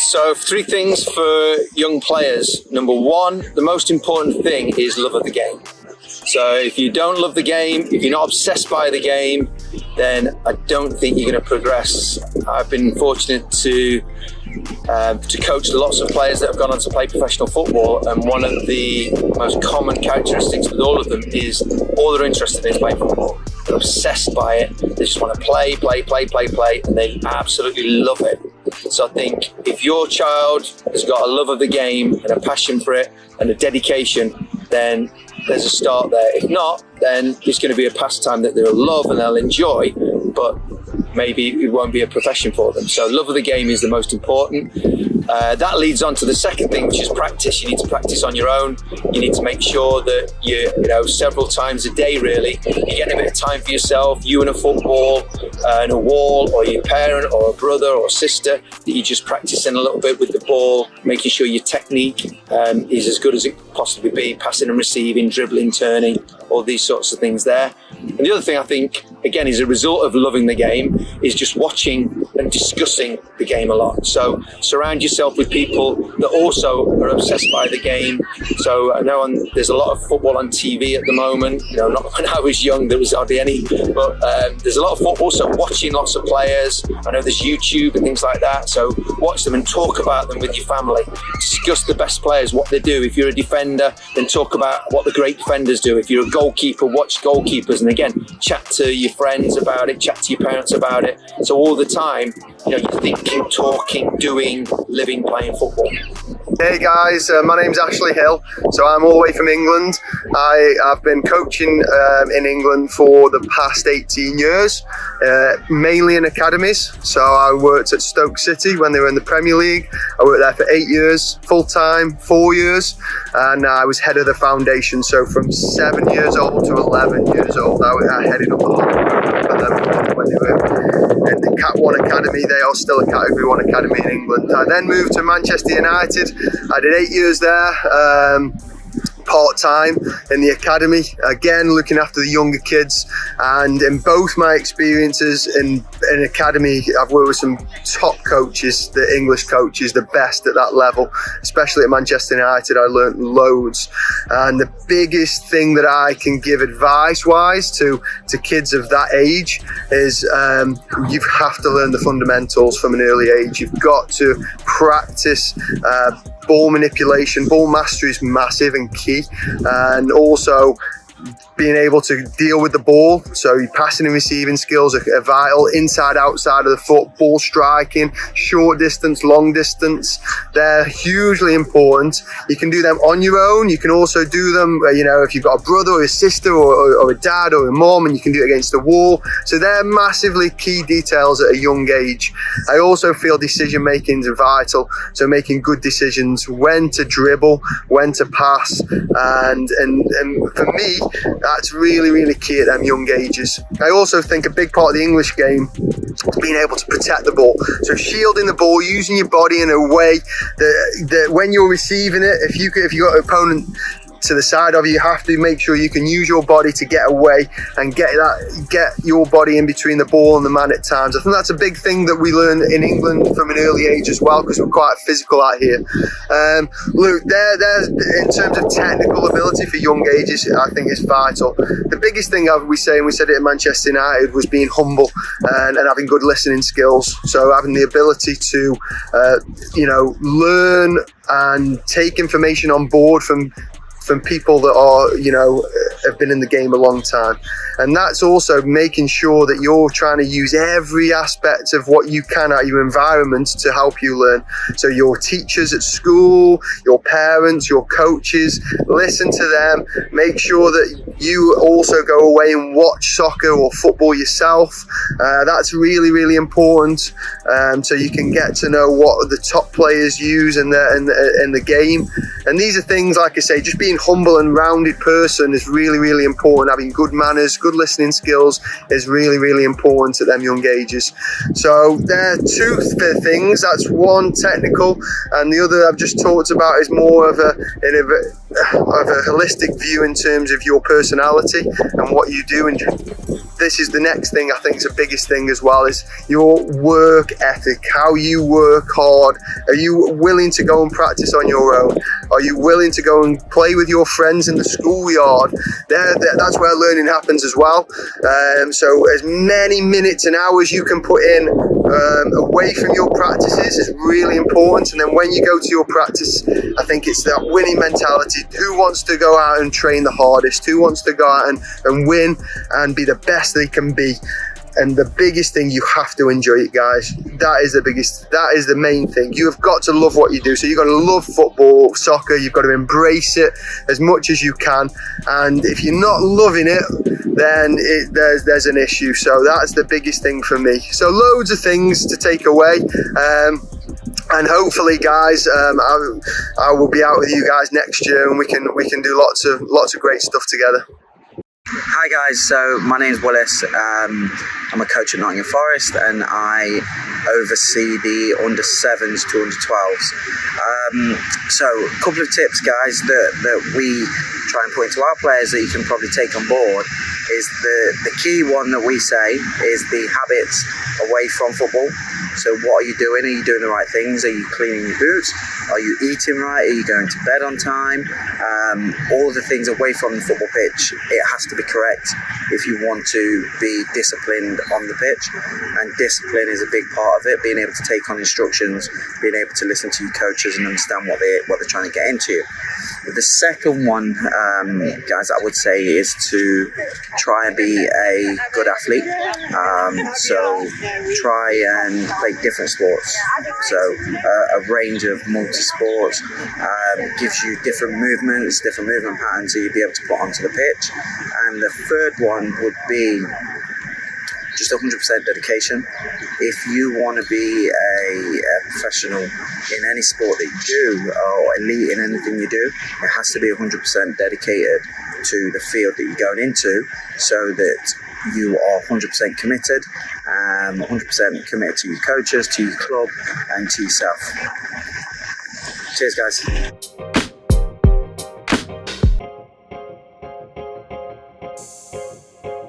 So 3 things for young players. Number 1, the most important thing is love of the game. So if you don't love the game, if you're not obsessed by the game, then I don't think you're going to progress. I've been fortunate to coach lots of players that have gone on to play professional football, and one of the most common characteristics with all of them is all they're interested in is playing football. They're obsessed by it. They just want to play, and they absolutely love it. So I think if your child has got a love of the game and a passion for it and a dedication, then there's a start there. If not, then it's going to be a pastime that they'll love and they'll enjoy, but maybe it won't be a profession for them. So love of the game is the most important. That leads on to the second thing, which is practice. You need to practice on your own. You need to make sure that you several times a day, really, you're getting a bit of time for yourself, you and a football and a wall, or your parent or a brother or sister, that you're just practicing a little bit with the ball, making sure your technique is as good as it possibly be, passing and receiving, dribbling, turning, all these sorts of things there. And the other thing I think, again, is a result of loving the game, is just watching and discussing the game a lot. So surround yourself with people that also are obsessed by the game. So I know there's a lot of football on TV at the moment. Not when I was young, there was hardly any, but there's a lot of football. So watching lots of players. I know there's YouTube and things like that. So watch them and talk about them with your family. Discuss the best players, what they do. If you're a defender, then talk about what the great defenders do. If you're a goalkeeper, watch goalkeepers. And again, chat to your friends about it, chat to your parents about it. So all the time, you're thinking, talking, doing, living, playing football. Hey guys, my name's Ashley Hill, so I'm all the way from England. I've been coaching in England for the past 18 years, mainly in academies. So I worked at Stoke City when they were in the Premier League. I worked there for 8 years, full-time, 4 years, and I was head of the foundation. So from 7 years old to 11 years old, I headed up the whole for them when they were in the Cat 1 Academy. They are still a Category 1 Academy in England. I then moved to Manchester United. I did 8 years there, part-time in the academy, again looking after the younger kids. And in both my experiences in academy, I've worked with some top coaches, the English coaches, the best at that level. Especially at Manchester United, I learnt loads. And the biggest thing that I can give advice-wise to kids of that age is you have to learn the fundamentals from an early age. You've got to practice ball manipulation. Ball mastery is massive and key, and also being able to deal with the ball. So your passing and receiving skills are vital. Inside, outside of the foot, ball striking, short distance, long distance, they're hugely important. You can do them on your own. You can also do them, if you've got a brother or a sister or a dad or a mom, and you can do it against the wall. So they're massively key details at a young age. I also feel decision making is vital. So making good decisions, when to dribble, when to pass, and for me, that's really, really key at them young ages. I also think a big part of the English game is being able to protect the ball. So shielding the ball, using your body in a way that when you're receiving it, if you got an opponent to the side of you, you have to make sure you can use your body to get away and get your body in between the ball and the man at times. I think that's a big thing that we learn in England from an early age as well, because we're quite physical out here. Luke, there's in terms of technical ability for young ages, I think is vital. The biggest thing we say, and we said it at Manchester United, was being humble and having good listening skills. So having the ability to learn and take information on board from people that are, have been in the game a long time. And that's also making sure that you're trying to use every aspect of what you can out of your environment to help you learn. So your teachers at school, your parents, your coaches, listen to them. Make sure that you also go away and watch soccer or football yourself. That's really, really important. So you can get to know what the top players use in the game. And these are things, like I say, just being humble and rounded person is really, really important. Having good manners, good listening skills is really, really important at them young ages. So there are two things. That's one technical, and the other I've just talked about is more of a holistic view in terms of your personality and what you do. And this is the next thing I think is the biggest thing as well, is your work ethic, how you work hard. Are you willing to go and practice on your own? Are you willing to go and play with your friends in the schoolyard? That's where learning happens as well. So as many minutes and hours you can put in away from your practices is really important. And then when you go to your practice, I think it's that winning mentality. Who wants to go out and train the hardest? Who wants to go out and win and be the best they can be? And the biggest thing, you have to enjoy it, guys. That is the main thing. You have got to love what you do. So you've got to love football, soccer. You've got to embrace it as much as you can. And if you're not loving it, then there's an issue. So that's the biggest thing for me. So loads of things to take away. And hopefully, guys, I will be out with you guys next year, and we can do lots of great stuff together. Hi guys, so my name's Willis. I'm a coach at Nottingham Forest, and I oversee the under 7s to under 12s. So a couple of tips, guys, that we try and put into our players that you can probably take on board is the key one that we say is the habits away from football. So what are you doing? Are you doing the right things? Are you cleaning your boots? Are you eating right? Are you going to bed on time? All the things away from the football pitch, it has to be correct if you want to be disciplined on the pitch. And discipline is a big part of it, being able to take on instructions, being able to listen to your coaches and understand what they're trying to get into. But the second one, guys, I would say is to try and be a good athlete. So try and play different sports. So a range of multi-sports gives you different movements, different movement patterns that you'll be able to put onto the pitch. And the third one would be just 100% dedication. If you want to be a professional in any sport that you do, or elite in anything you do, it has to be 100% dedicated to the field that you're going into, so that you are 100% committed, 100% committed to your coaches, to your club, and to yourself. Cheers, guys.